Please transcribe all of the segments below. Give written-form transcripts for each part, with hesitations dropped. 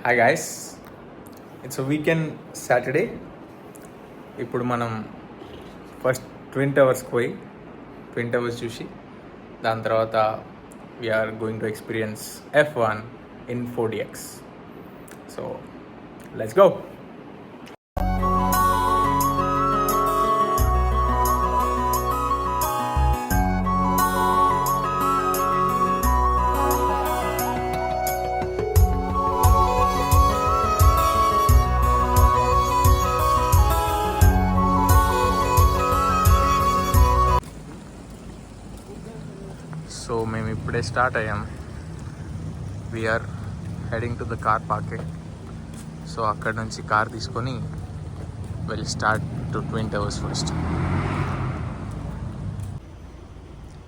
Hi guys, it's weekend Saturday. ఇప్పుడు మనం first twin టవర్స్కి పోయి ట్విన్ టవర్స్ చూసి దాని తర్వాత we're going to experience F1 in 4DX. So let's go. So మేము ఇప్పుడే స్టార్ట్ అయ్యాం. We're heading to the car parking. So అక్కడ నుంచి కార్ తీసుకొని will start to twin towers first.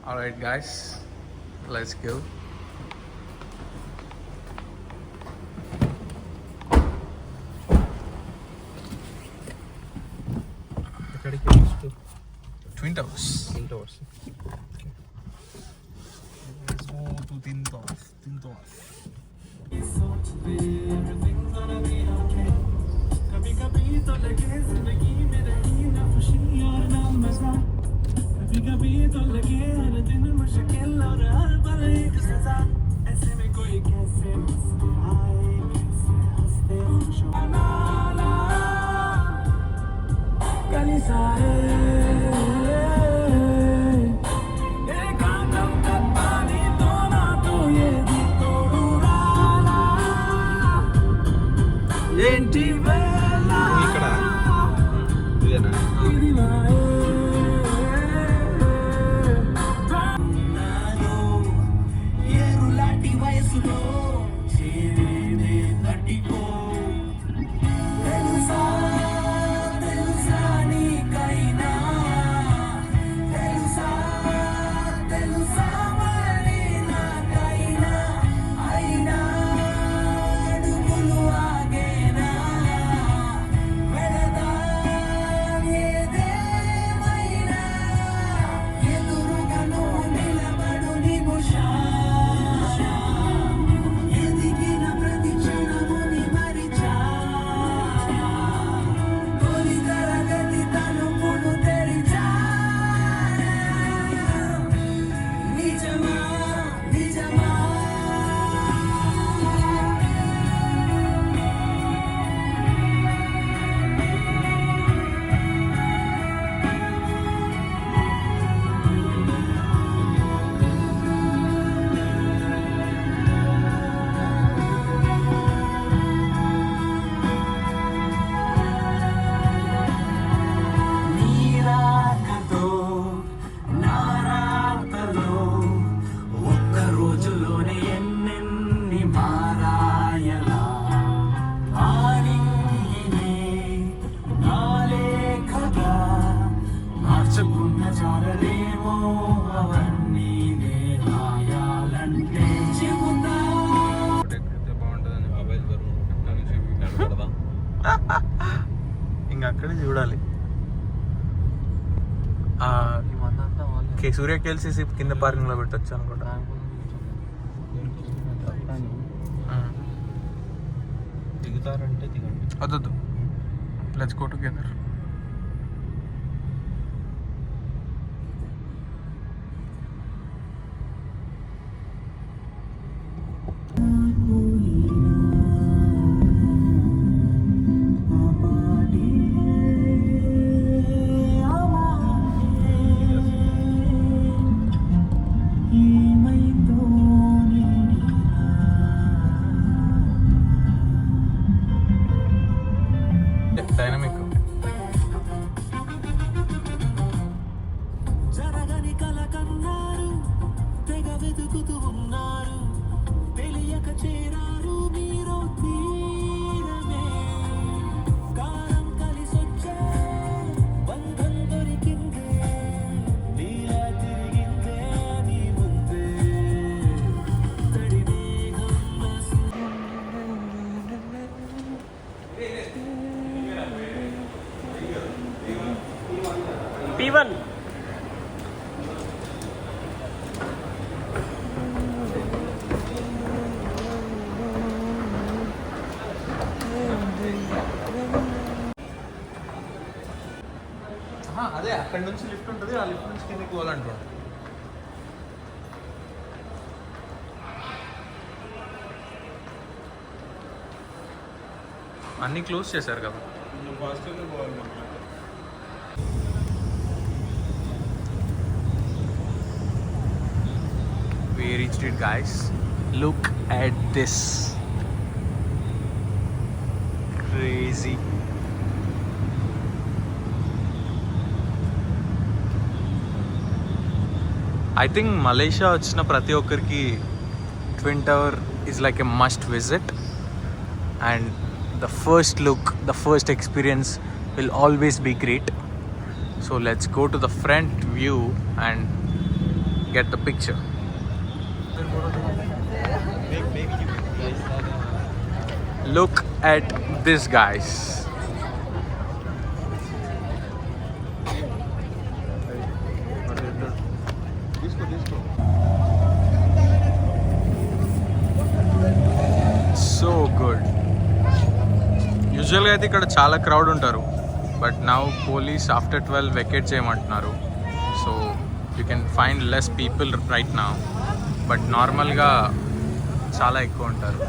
Alright guys, let's go. ఎక్కడికి? Twin towers. Twin towers. Twin Towers. कभी कभी तो लगे जिंदगी में रही ना खुशी और ना मजा, कभी कभी तो लगे हर दिन मुश्किल और हर पल एक सजा. ऐसे में कोई कैसे मुस्कुराए, कैसे हंसते खुश हो कली साए ఏంటి ఇక్కడ ఇదేనా? ఏరులాంటి వయసులో చేరేదే తట్టిపో. తెలుసా తెలుసా నీకైనా, తెలుసా తెలుసా మరి నాకైనా, అయినా అడుగులు ఆగేనా, వెళదాం ఏదేమైనా, ఎదురుగా నువ్వు నిలబడు నిమిషా, ఎదిగిన ప్రతి క్షణముని మరిచా, తొలి తరగతి తలుపులు తెరిచా. నిజమా నిజమా నీరాకతో నారాతలో ఒక్క రోజులోనే ఎన్నెన్ని మారాయలా, ఆనింగినే నాలేఖగా మార్చుకున్న చాలలేమో అవన్నీ నే రాయాలంటే చెబుతా. ఇంకా అక్కడే చూడాలి. సూర్య కేల్సి కింద పార్కింగ్ లో పెట్టచ్చు అనుకుంటా. దిగుతారంటే దిగండి. వద్దు, లెట్స్ గో టుగెదర్. డైనమిక్. జరగని కల కన్నారు, తెగ వెతుకుతూ ఉన్నారు, తెలియక చేరారు మీరు తీరమే. కాలం కలిసొచ్చే బంధం దొరికిందే, నీలా తిరిగిందే నీ ముందే. తడి మేఘం P1. అదే అక్కడ నుంచి లిఫ్ట్ ఉంటుంది, ఆ లిఫ్ట్ నుంచి కిందకి పోవాలంటున్నాను. అన్నీ క్లోజ్ చేశారు కదా. We reached it, guys. Look at this. Crazy. I think Malaysia వచ్చిన ప్రతి ఒక్కరికి twin tower is like a must visit, and the first look, the first experience will always be great. So let's go to the front view and get the picture. Look at this, guys. So good. యూజువల్గా అయితే ఇక్కడ చాలా crowd ఉంటారు, but now police after 12 vacate చేయమంటున్నారు. So you can find less people right now, but నార్మల్గా చాలా ఎక్కువ ఉంటారు.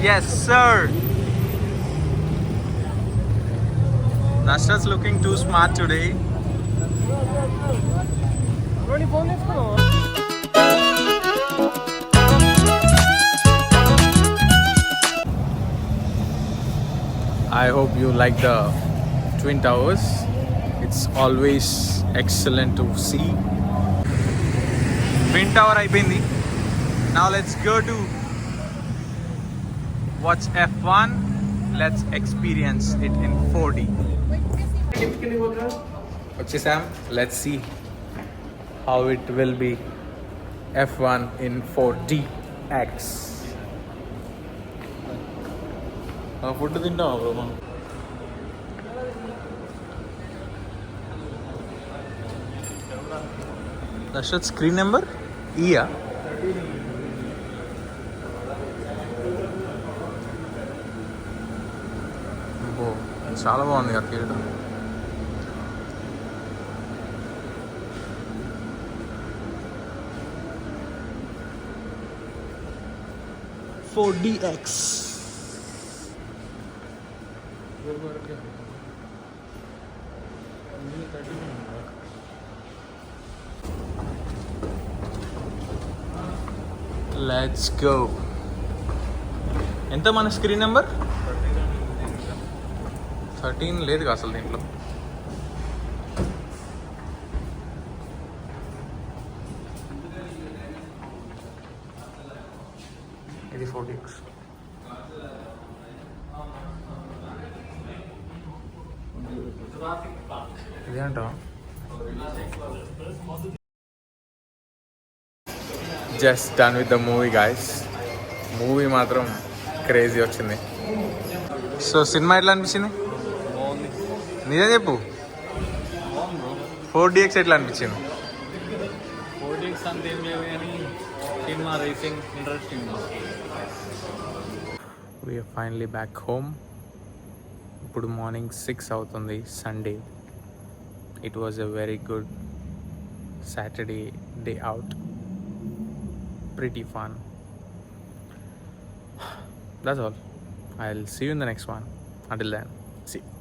Yes, sir. Nashra's looking too smart today. I hope you like the Twin Towers. It's always excellent to see. Twin Tower అయిపోయింది. Now let's go to watch F1. Let's experience it in 4D. వచ్చేసాం. Let's see how it will be F1 in 4DX. Food తింటావా bro మనం? దర్శత్ screen number ఈయా? చాలా బాగుంది ఆ theatre. Let's go. ఎంత మన screen number? 13 లేదు అసలు దీంట్లో. ఇది 4DX. ఇదేంట? Just done with the movie guys. Movie మాత్రం క్రేజీ వచ్చింది. సో సినిమా ఎట్లా అనిపించింది? నిజం చెప్పు. 4DX ఎట్లా అనిపించింది? 4DX అంతేం లేదు కానీ cinema racing interesting. We are finally back home. ఇప్పుడు మార్నింగ్ 6 అవుతుంది, Sunday. It was a very good Saturday day out. Pretty fun. That's all. I'll see you in the next one. Until then, see you.